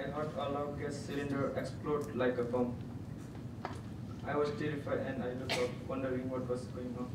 heard a loud gas cylinder explode like a bomb. I was terrified and I looked up, wondering what was going on.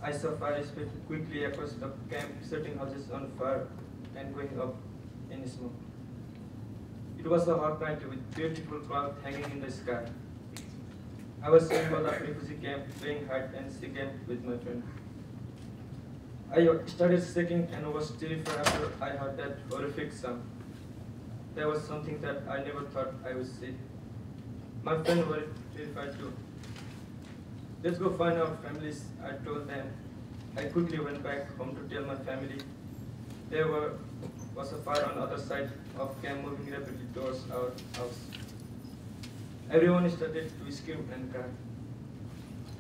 I saw fire spread quickly across the camp, setting houses on fire and going up in smoke. It was a hot night with beautiful clouds hanging in the sky. I was in the refugee camp playing hide and seek game with my friend. I started shaking and was terrified after I heard that horrific sound. There was something that I never thought I would see. My friends were terrified too. Let's go find our families, I told them. I quickly went back home to tell my family. There was a fire on the other side of camp moving rapidly towards our house. Everyone started to scream and cry.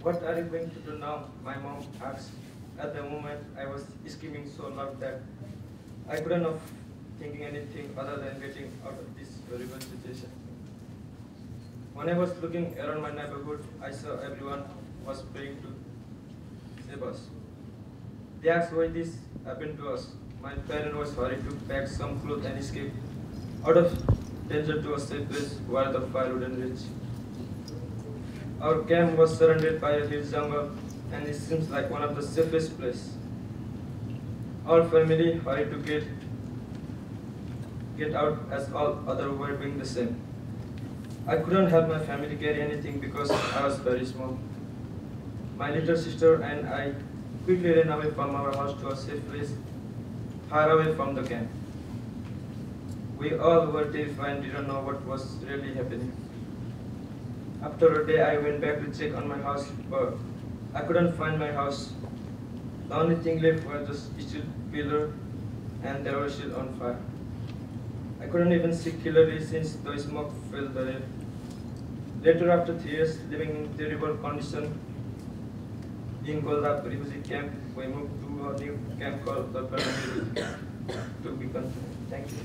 What are you going to do now? My mom asked. At the moment, I was screaming so loud that I couldn't have thinking anything other than getting out of this horrible situation. When I was looking around my neighborhood, I saw everyone was praying to save us. They asked why this happened to us. My parents was hurried to pack some clothes and escape out of danger to a safe place where the fire wouldn't reach. Our camp was surrounded by a huge jungle and it seems like one of the safest places. Our family hurried to get out as all others were doing the same. I couldn't help my family carry anything because I was very small. My little sister and I quickly ran away from our house to a safe place, far away from the camp. We all were terrified and didn't know what was really happening. After a day, I went back to check on my house, but I couldn't find my house. The only thing left was just steel pillar, and they were still on fire. I couldn't even see clearly since the smoke filled the air. Later, after 3 years living in terrible condition in Goldap refugee camp, we moved to a new camp called the Fargo to be continued. Thank you.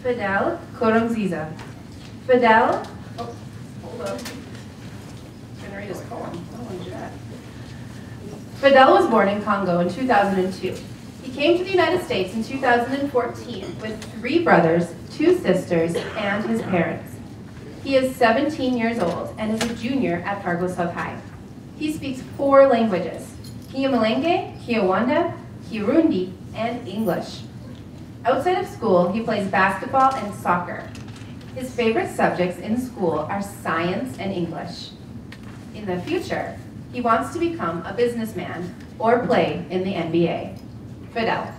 Fidel Korongziza. Fidel, oh, hold up. I'm going to read his poem. I don't want to do that. Fidel was born in Congo in 2002. He came to the United States in 2014 with 3 brothers, 2 sisters, and his parents. He is 17 years old and is a junior at Fargo South High. He speaks 4 languages: Kiamalenge, Kiawanda, Kirundi, and English. Outside of school, he plays basketball and soccer. His favorite subjects in school are science and English. In the future, he wants to become a businessman or play in the NBA. Fidel.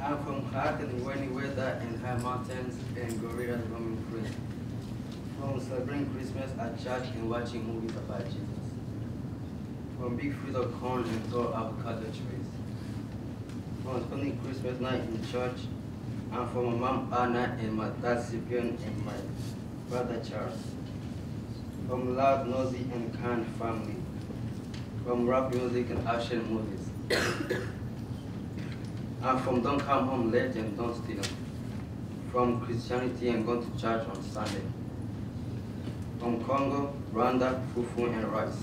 I'm from hot and rainy weather and high mountains and gorillas roaming free. From celebrating Christmas at church and watching movies about Jesus. From big fields of corn and tall avocado trees. From spending Christmas night in church. And from my mom Anna and my dad Cyprian and my brother Charles. From loud, noisy, and kind family. From rap music and action movies. I'm from Don't Come Home Late and Don't Steal. From Christianity and going to church on Sunday. From Congo, Rwanda, fufu and rice.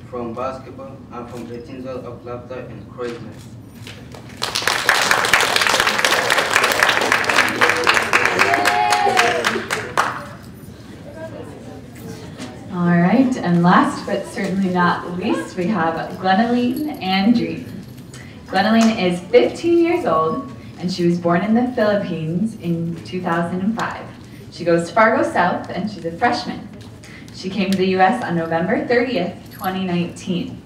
From basketball, I'm from 18 years of laughter and craziness. All right, and last but certainly not least, we have Glennaline Andrew. Glennaline is 15 years old, and she was born in the Philippines in 2005. She goes to Fargo South, and she's a freshman. She came to the U.S. on November 30th, 2019.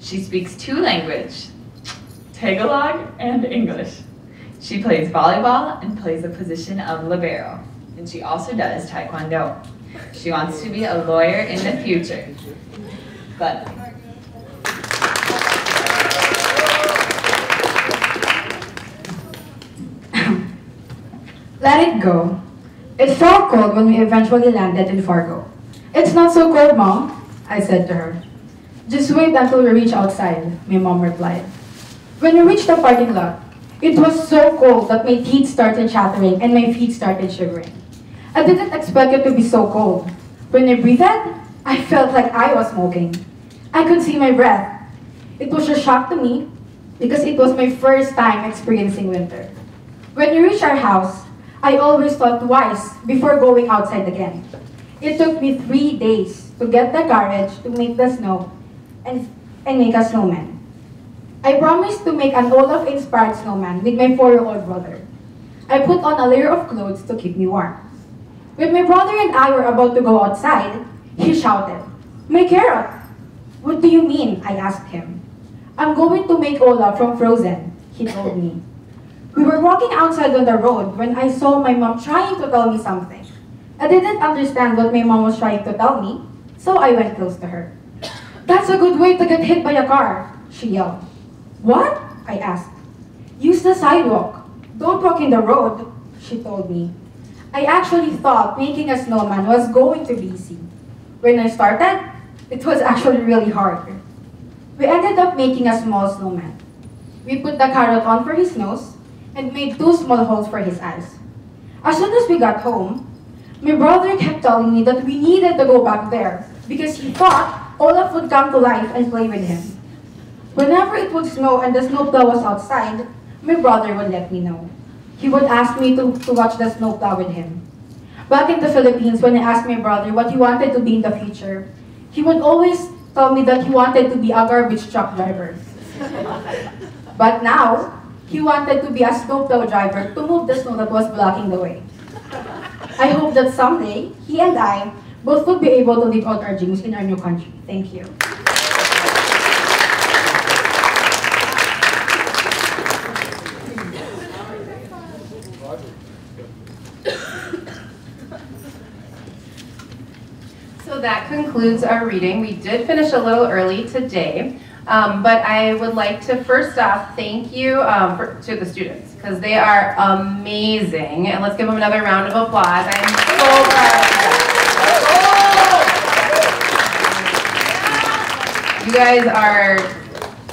She speaks 2 languages, Tagalog and English. She plays volleyball and plays the position of libero, and she also does Taekwondo. She wants to be a lawyer in the future. Glennaline. Let it go. It felt cold when we eventually landed in Fargo. It's not so cold, Mom, I said to her. Just wait until we reach outside, my mom replied. When we reached the parking lot, it was so cold that my teeth started chattering and my feet started shivering. I didn't expect it to be so cold. When I breathed, I felt like I was smoking. I could see my breath. It was a shock to me because it was my first time experiencing winter. When we reached our house, I always thought twice before going outside again. It took me 3 days to get the courage to make the snow and make a snowman. I promised to make an Olaf-inspired snowman with my 4-year-old brother. I put on a layer of clothes to keep me warm. When my brother and I were about to go outside, he shouted, "My carrot!" "What do you mean?" I asked him. "I'm going to make Olaf from Frozen," he told me. We were walking outside on the road when I saw my mom trying to tell me something. I didn't understand what my mom was trying to tell me, so I went close to her. "That's a good way to get hit by a car," she yelled. "What?" I asked. "Use the sidewalk. Don't walk in the road," she told me. I actually thought making a snowman was going to be easy. When I started, it was actually really hard. We ended up making a small snowman. We put the carrot on for his nose and made 2 small holes for his eyes. As soon as we got home, my brother kept telling me that we needed to go back there because he thought Olaf would come to life and play with him. Whenever it would snow and the snowplow was outside, my brother would let me know. He would ask me to watch the snowplow with him. Back in the Philippines, when I asked my brother what he wanted to be in the future, he would always tell me that he wanted to be a garbage truck driver. But now, he wanted to be a snowplow driver to move the snow that was blocking the way. I hope that someday, he and I both will be able to live out our dreams in our new country. Thank you. So that concludes our reading. We did finish a little early today, but I would like to first off thank you to the students because they are amazing. And let's give them another round of applause. I'm so proud of you. You guys are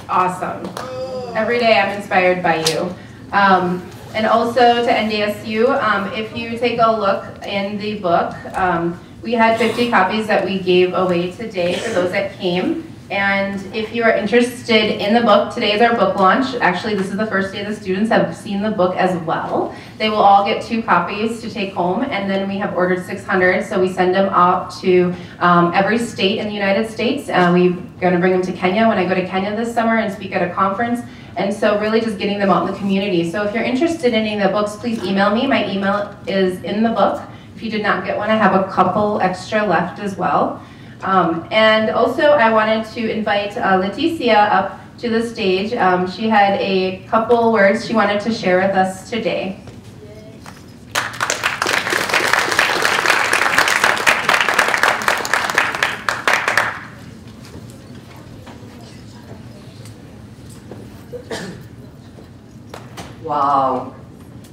awesome. Every day I'm inspired by you. And also to NDSU, if you take a look in the book, we had 50 copies that we gave away today for those that came. And if you are interested in the book, today is our book launch. Actually, this is the first day the students have seen the book as well. They will all get 2 copies to take home, and then we have ordered 600, so we send them out to every state in the United States. We're going to bring them to Kenya when I go to Kenya this summer and speak at a conference. And so really just getting them out in the community. So if you're interested in any of the books, please email me. My email is in the book. If you did not get one, I have a couple extra left as well. And also I wanted to invite Leticia up to the stage. She had a couple words she wanted to share with us today. Wow,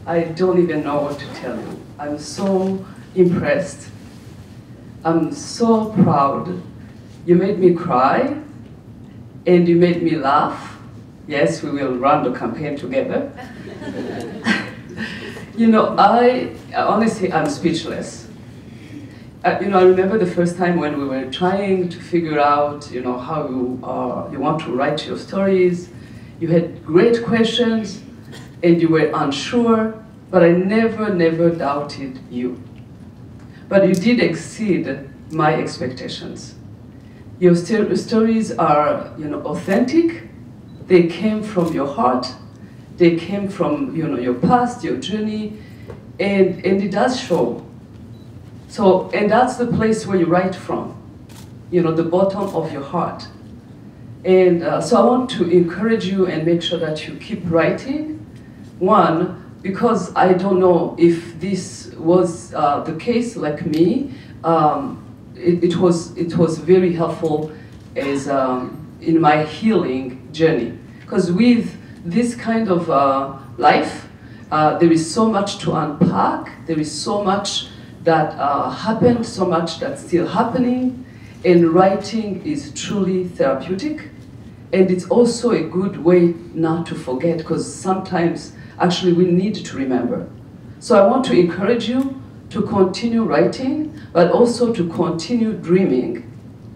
I don't even know what to tell you. I'm so impressed. I'm so proud. You made me cry, and you made me laugh. Yes, we will run the campaign together. You know, honestly, I'm speechless. You know, I remember the first time when we were trying to figure out, you know, how you want to write your stories. You had great questions, and you were unsure, but I never doubted you. But you did exceed my expectations. Your stories are, you know, authentic. They came from your heart. They came from, you know, your past, your journey, and it does show. So, and that's the place where you write from, you know, the bottom of your heart. And so I want to encourage you and make sure that you keep writing. One, because I don't know if this was the case like me, it was very helpful as in my healing journey. Because with this kind of life, There is so much to unpack. There is so much that happened, so much that's still happening. And writing is truly therapeutic. And it's also a good way not to forget, because sometimes actually we need to remember. So I want to encourage you to continue writing, but also to continue dreaming,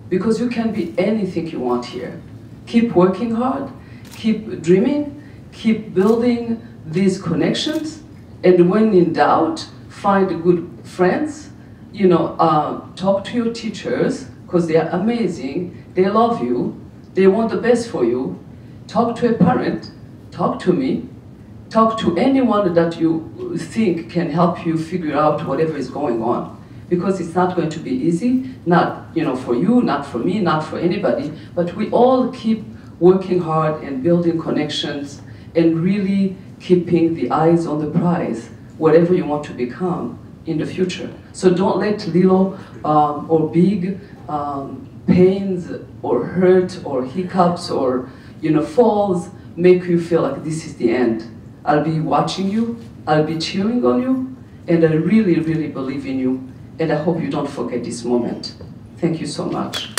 because you can be anything you want here. Keep working hard, keep dreaming, keep building these connections, and when in doubt, find good friends, talk to your teachers, because they are amazing, they love you, they want the best for you. Talk to a parent, talk to me, talk to anyone that you think can help you figure out whatever is going on. Because it's not going to be easy, not for you, not for me, not for anybody, but we all keep working hard and building connections and really keeping the eyes on the prize, whatever you want to become in the future. So don't let little or big pains or hurt or hiccups or falls make you feel like this is the end. I'll be watching you, I'll be cheering on you, and I really, really believe in you, and I hope you don't forget this moment. Thank you so much.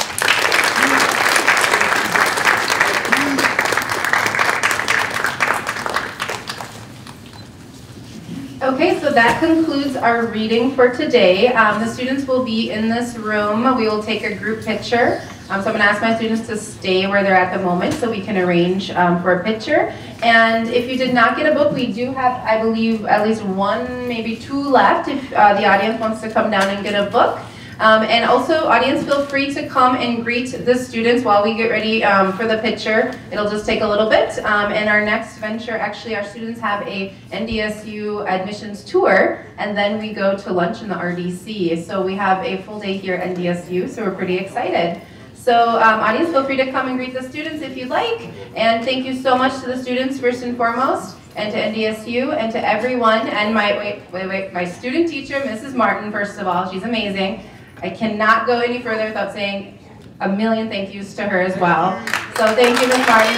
Okay, so that concludes our reading for today. The students will be in this room. We will take a group picture. So I'm going to ask my students to stay where they're at the moment so we can arrange for a picture. And if you did not get a book, we do have, I believe, at least one, maybe two left if the audience wants to come down and get a book. And also, audience, feel free to come and greet the students while we get ready for the picture. It'll just take a little bit. And our next venture, actually, our students have a NDSU admissions tour, and then we go to lunch in the RDC. So we have a full day here at NDSU, so we're pretty excited. So audience, feel free to come and greet the students if you'd like. And thank you so much to the students, first and foremost, and to NDSU, and to everyone, and my student teacher, Mrs. Martin, first of all. She's amazing. I cannot go any further without saying a million thank yous to her as well. So thank you, Ms. Martin.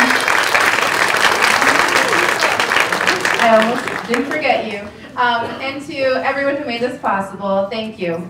I almost didn't forget you. And to everyone who made this possible, thank you.